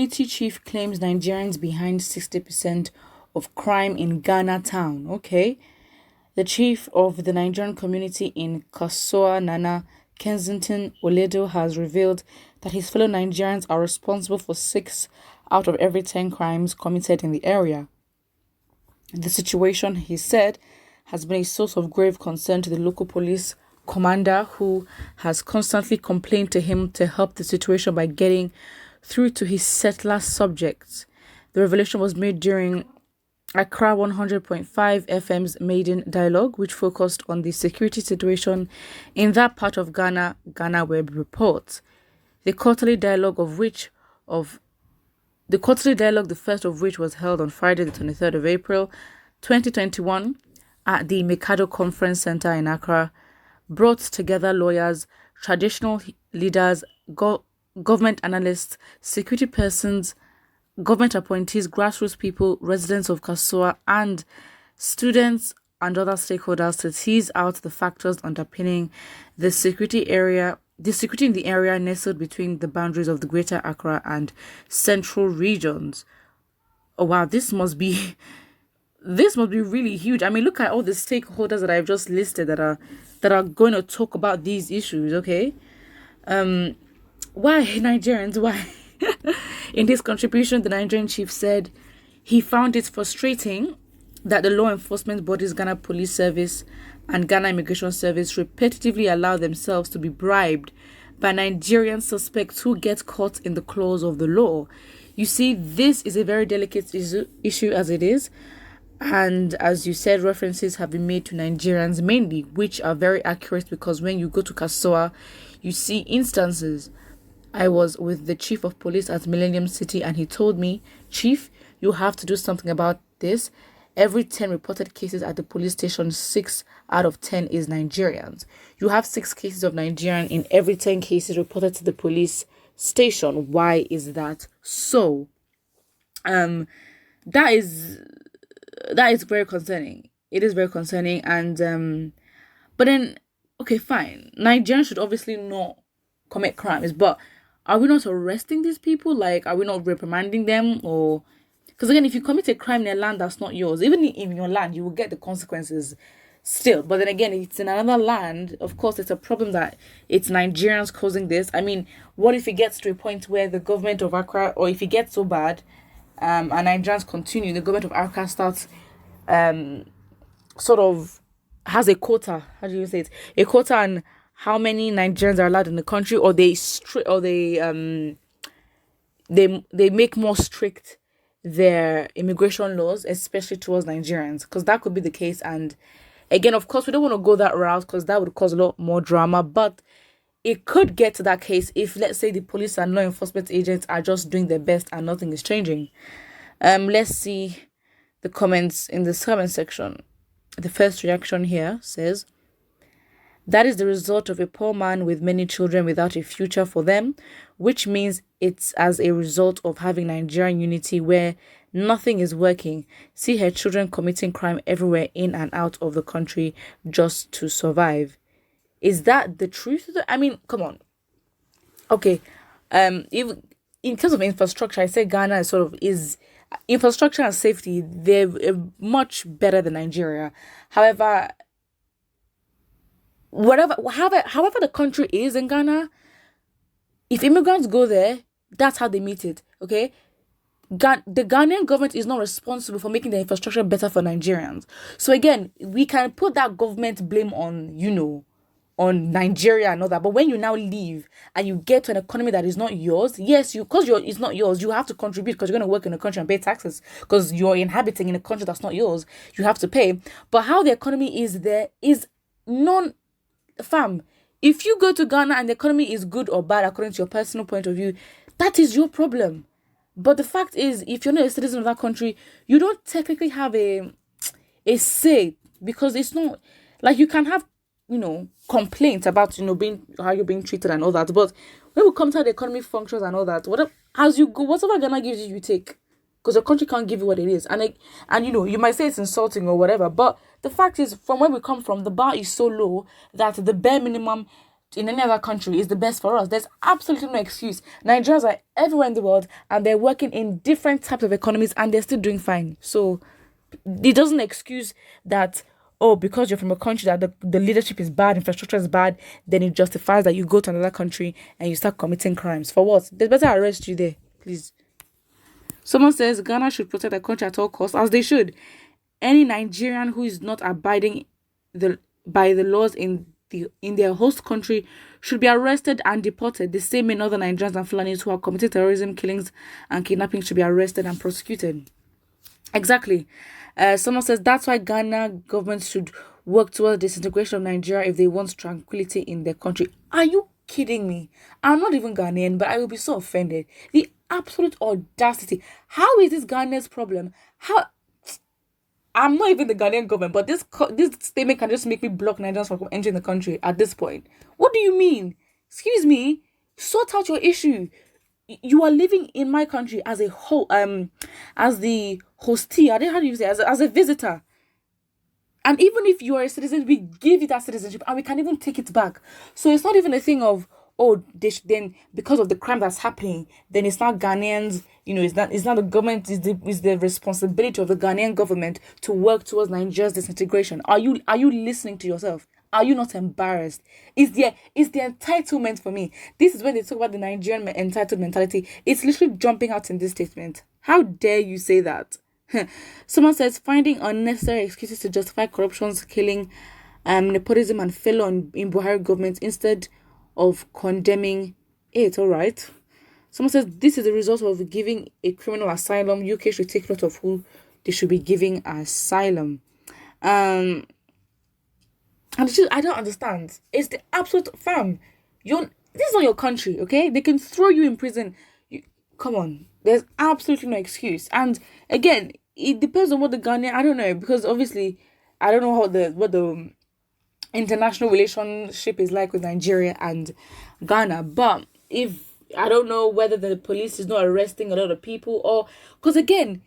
community chief claims Nigerians behind 60% of crime in Ghana town. Okay. The chief of the Nigerian community in Kasoa Nana, Kensington, Oledo has revealed that his fellow Nigerians are responsible for 6 out of every 10 crimes committed in the area. The situation, he said, has been a source of grave concern to the local police commander, who has constantly complained to him to help the situation by getting through to his settler subjects. The revelation was made during Accra 100.5 FM's maiden dialogue, which focused on the security situation in that part of Ghana, Ghana Web reports. The quarterly dialogue, the first of which was held on Friday, the 23rd of April, 2021, at the Mikado Conference Center in Accra, brought together lawyers, traditional leaders, government analysts, security persons, government appointees, grassroots people, residents of Kasoa, and students and other stakeholders to tease out the factors underpinning the security in the area nestled between the boundaries of the Greater Accra and Central regions. Oh wow, this must be really huge. I mean, look at all the stakeholders that I've just listed that are going to talk about these issues. Okay, why Nigerians? Why? In his contribution, the Nigerian chief said he found it frustrating that the law enforcement bodies Ghana Police Service and Ghana Immigration Service repetitively allow themselves to be bribed by Nigerian suspects who get caught in the claws of the law. You see, this is a very delicate issue as it is. And as you said, references have been made to Nigerians mainly, which are very accurate, because when you go to Kasoa, you see instances. I was with the chief of police at Millennium City, and he told me, Chief, you have to do something about this. Every 10 reported cases at the police station, 6 out of 10 is Nigerians. You have 6 cases of Nigerian in every 10 cases reported to the police station. Why is that so? That is very concerning. It is very concerning. And but then, okay, fine, Nigerians should obviously not commit crimes, but are we not arresting these people? Like, are we not reprimanding them? Or because again, if you commit a crime in a land that's not yours, even in your land, you will get the consequences still. But then again, it's in another land. Of course, it's a problem that it's Nigerians causing this. I mean, what if it gets to a point where the government of Accra, or if it gets so bad, and Nigerians continue, the government of Accra starts sort of has a quota. How do you say it? A quota on how many Nigerians are allowed in the country, or they make more strict their immigration laws, especially towards Nigerians, because that could be the case. And again, of course, we don't want to go that route because that would cause a lot more drama, but it could get to that case if, let's say, the police and law enforcement agents are just doing their best and nothing is changing. Let's see the comments in the comment section. The first reaction here says, that is the result of a poor man with many children without a future for them, which means it's as a result of having Nigerian unity where nothing is working. See her children committing crime everywhere in and out of the country just to survive. Is that the truth? I mean, come on. Okay. If in terms of infrastructure, I say Ghana is infrastructure and safety, they're much better than Nigeria. However, however the country is in Ghana, if immigrants go there, that's how they meet it. Okay, the Ghanaian government is not responsible for making the infrastructure better for Nigerians. So again, we can put that government blame on Nigeria and all that. But when you now leave and you get to an economy that is not yours, yes, it's not yours, you have to contribute because you're going to work in a country and pay taxes because you're inhabiting in a country that's not yours. You have to pay. But how the economy is there is fam, if you go to Ghana and the economy is good or bad according to your personal point of view, that is your problem. But the fact is, if you're not a citizen of that country, you don't technically have a say, because it's not like you can have, complaints about, how you're being treated and all that. But when we come to how the economy functions and all that, whatever Ghana gives you, you take. Because your country can't give you what it is. And you might say it's insulting or whatever, but the fact is, from where we come from, the bar is so low that the bare minimum in any other country is the best for us. There's absolutely no excuse. Nigerians are everywhere in the world and they're working in different types of economies and they're still doing fine. So it doesn't excuse that, oh, because you're from a country that the leadership is bad, infrastructure is bad, then it justifies that you go to another country and you start committing crimes. For what? They better arrest you there, please. Someone says Ghana should protect their country at all costs, as they should. Any Nigerian who is not abiding by the laws in their host country should be arrested and deported. The same in other Nigerians and Fulanis who have committed terrorism, killings, and kidnapping should be arrested and prosecuted. Exactly. Someone says that's why Ghana government should work towards the disintegration of Nigeria if they want tranquility in their country. Are you kidding me? I'm not even Ghanaian, but I will be so offended. The absolute audacity. How is this Ghana's problem? How? I'm not even the Ghanaian government, but this statement can just make me block Nigerians from entering the country at this point. What do you mean? Excuse me? Sort out your issue. You are living in my country as a whole, as the hostee. I don't know how do you say as a visitor. And even if you are a citizen, we give you that citizenship and we can even take it back. So it's not even a thing of, oh, then because of the crime that's happening, then it's not Ghanaians, it's not the government, it's the responsibility of the Ghanaian government to work towards Nigeria's disintegration. Are you listening to yourself? Are you not embarrassed? Is the entitlement for me? This is when they talk about the Nigerian entitled mentality. It's literally jumping out in this statement. How dare you say that? Someone says finding unnecessary excuses to justify corruptions, killing, nepotism and failure in Buhari government instead of condemning it. All right. Someone says this is the result of giving a criminal asylum. UK should take note of who they should be giving asylum. And I don't understand. It's the absolute fam. This is not your country, okay? They can throw you in prison. Come on. There's absolutely no excuse. And again, it depends on what the Ghanaian, I don't know, because obviously I don't know what the international relationship is like with Nigeria and Ghana. But if I don't know whether the police is not arresting a lot of people, or because again,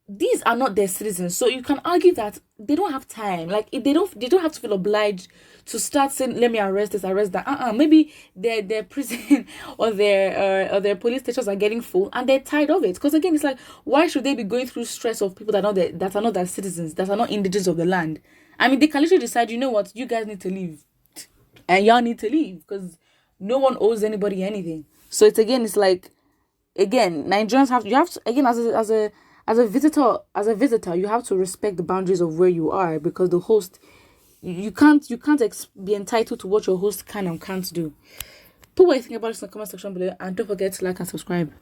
these are not their citizens, so you can argue that they don't have time. Like if they don't have to feel obliged to start saying, "Let me arrest this, arrest that." Maybe their prison or their police stations are getting full, and they're tired of it. Because again, it's like, why should they be going through stress of people that are not their citizens, that are not indigenous of the land? I mean, they can literally decide, you know what, you guys need to leave, and y'all need to leave because no one owes anybody anything. So it's like, again, Nigerians you have to again as a visitor, you have to respect the boundaries of where you are, because the host, you can't be entitled to what your host can and can't do. Put what you think about this in the comment section below, and don't forget to like and subscribe.